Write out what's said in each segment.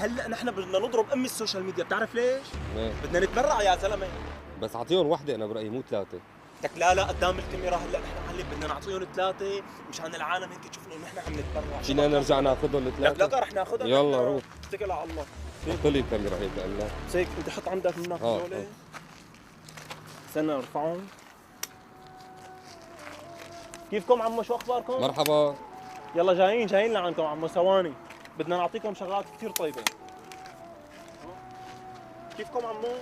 هلا نحن بدنا نضرب السوشيال ميديا، بتعرف ليش؟ ليه؟ بدنا نتبرع يا زلمه. بس اعطيهم وحده انا برايي مو ثلاثه. لك لا قدام الكاميرا هلا نحن معلم بدنا نعطيهم ثلاثه مشان العالم هيك تشوفنا نحن عم نتبرع. فينا نرجع ناخذهم لك الثلاثه؟ رح ناخذها. يلا روح اتكل على الله. حط لي الكاميرا هيك قال بس هيك انت حط عندك هناك هذول. استنى ارفعهم. كيفكم عمو، شو اخباركم؟ مرحبا. يلا جايين لعندكم عمو، ثواني بدنا نعطيكم شغلات كثير طيبه. كيفكم عمو؟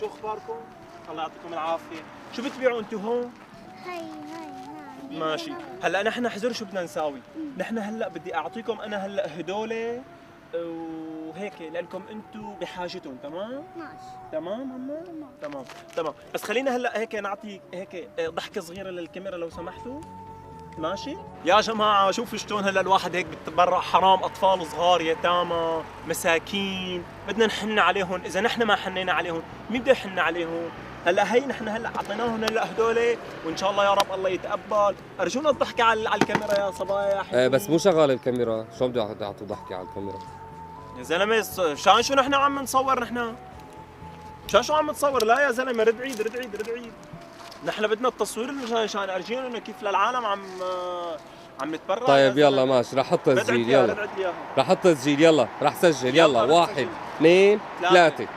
شو اخباركم؟ الله يعطيكم العافيه. شو بتبيعوا انتم هون؟ هاي ماشي. هلا نحن حزر شو بدنا نساوي؟ نحن هلا بدي اعطيكم انا هلا هدول وهيك لانكم انتم بحاجتهم. تمام؟ ماشي. تمام عمو؟ تمام. بس خلينا هلا هيك نعطي هيك ضحكه صغيره للكاميرا لو سمحتوا. ماشي؟ يا جماعه شوفوا شلون هلا الواحد هيك بتبرع. حرام اطفال صغار يتامى مساكين بدنا نحن عليهم. اذا نحن ما حنينا عليهم مين بده يحن عليهم؟ هلا هي نحن هلا اعطيناهم هلا هدول وان شاء الله يا رب الله يتقبل. ارجونا الضحكه على الكاميرا يا صبايا. بس مو شغال الكاميرا، شو بده يعطوا ضحكه على الكاميرا؟ يا زلمه شان شو نحن عم نصور نحن؟ شان شو عم نصور؟ لا يا زلمه رد عيد. نحن بدنا التصوير مشان ارجينا انه كيف للعالم عم نتبرع. طيب يلا ماشي، رح احط تسجيل. يلا رح احط تسجيل. يلا رح سجل. يلا 1 2 3.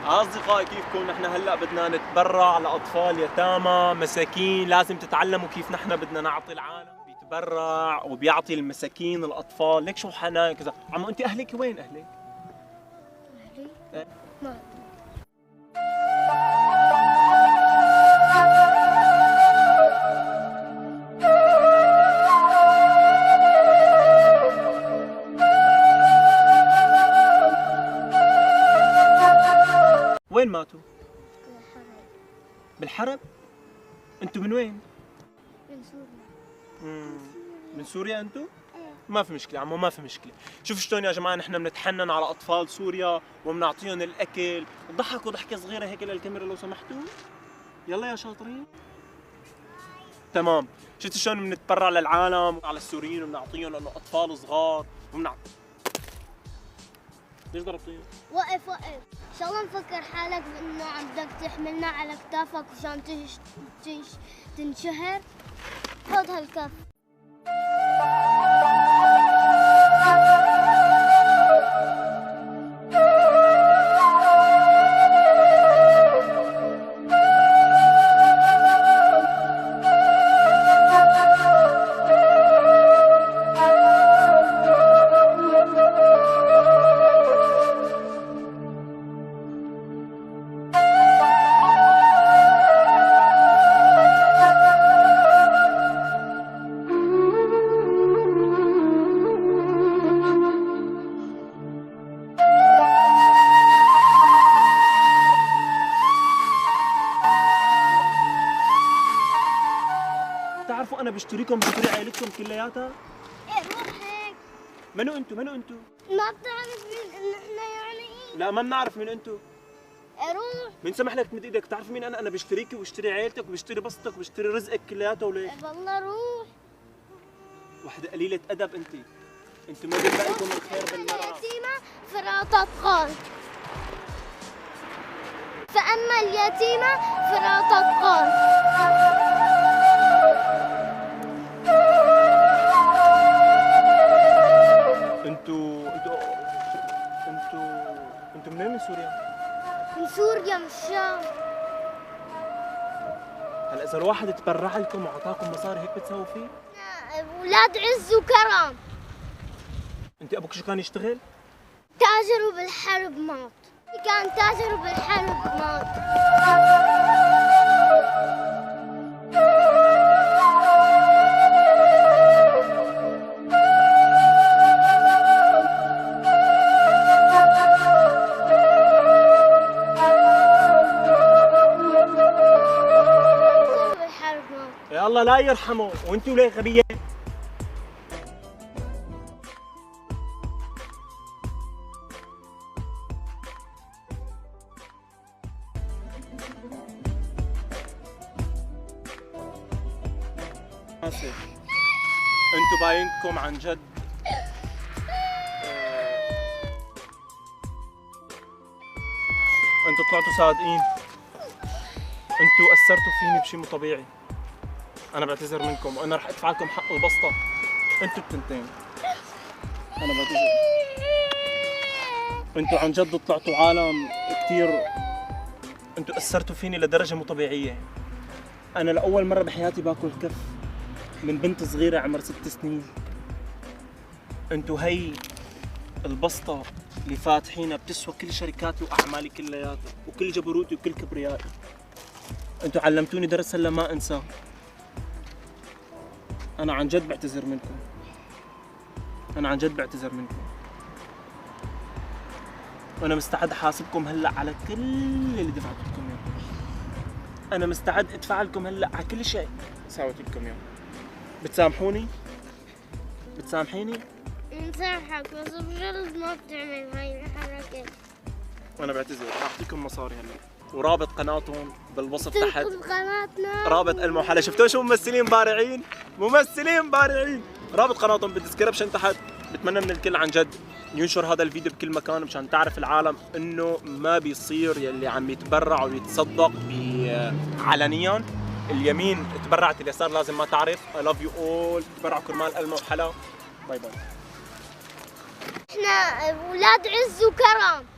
اصدقائي كيفكم؟ نحن هلا بدنا نتبرع لاطفال يتامى مساكين. لازم تتعلموا كيف نحن بدنا نعطي العالم بيتبرع وبيعطي المساكين الاطفال. ليك شو حنان كذا. عمو انت اهلك وين اهلك؟ أهلي؟ ما وين ماتوا؟ بالحرب. بالحرب؟ انتوا من وين؟ من سوريا. من سوريا انتوا؟ ايه. ما في مشكلة عمو، ما في مشكلة. شوف شلون يا جماعة نحن بنتحنن على أطفال سوريا وبنعطيهم الأكل. ضحكوا ضحكة صغيرة هيك للكاميرا لو سمحتوا. يلا يا شاطرين. تمام. شفت شلون بنتبرع للعالم على السوريين وبنعطيهم انه أطفال صغار ليش ضربتيه؟ وقف. ان شاء الله مفكر حالك بانه عم بدك تحملنا على كتافك عشان تنشهر. خذ هالكف. بتعرفوا أنا بشتريكم بشتري عائلتكم كلياتها؟ ايه روح هيك. منو انتوا؟ ما بتعرف مين نحن يعني؟ لا ما بنعرف مين انتوا. روح. مين سمح لك تمد ايدك؟ بتعرف مين انا؟ انا بشتريكي وبشتري عيلتك وبشتري بسطك وبشتري رزقك كلياته. وليه؟ والله روح. وحده قليله ادب انتوا ما بيبقيكم الخير بالمره. اليتيمة فرات أطفال. فأما اليتيمة فرات أطفال. انتوا منين من سوريا؟ من سوريا من الشام. هلا اذا الواحد تبرع لكم واعطاكم مصاري هيك بتسووا فيه؟ أولاد عز وكرم. انت ابوك شو كان يشتغل؟ تاجر وبالحرب مات. كان تاجر وبالحرب مات. يا الله لا يرحمه. وانتوا ليه غبيه؟ انتوا باينكم عن جد انتوا طلعتوا صادقين، انتوا اثرتوا فيني بشيء مو طبيعي. انا بعتذر منكم وانا رح ادفع لكم حق البسطه انتوا التنتين. انا بعتذر. انتوا عن جد طلعتوا عالم كثير، انتوا اثرتوا فيني لدرجه مو طبيعيه. انا لاول مره بحياتي باكل كف من بنت صغيره عمر 6 سنين. انتوا هي البسطه اللي فاتحينها بتسوى كل شركاتي واعمالي كلياتها وكل جبروتي وكل كبريائي. انتوا علمتوني درس هلا ما انساه. انا عن جد بعتذر منكم، انا عن جد بعتذر منكم، وانا مستعد احاسبكم هلا على كل اللي دفعت لكم اياه. انا مستعد ادفع لكم هلا على كل شيء سويت لكم اياه. بتسامحوني؟ بتسامحيني؟ مسامحك بس بجد ما بتعمل هاي الحركة. وانا بعتذر، اعطيكم مصاري هلا ورابط قناتهم بالوصف تحت. قناتنا رابط المحلة. شفتوا شو ممثلين بارعين؟ ممثلين بارعين. رابط قناتهم بالدسكربشن تحت. بتمنى من الكل عن جد ينشر هذا الفيديو بكل مكان مشان تعرف العالم انه ما بيصير يلي عم يتبرع ويتصدق علنيا. اليمين تبرعت، اليسار لازم ما تعرف. I love you all. تبرعوا كرمال المحلة. باي باي. احنا ولاد عز وكرم.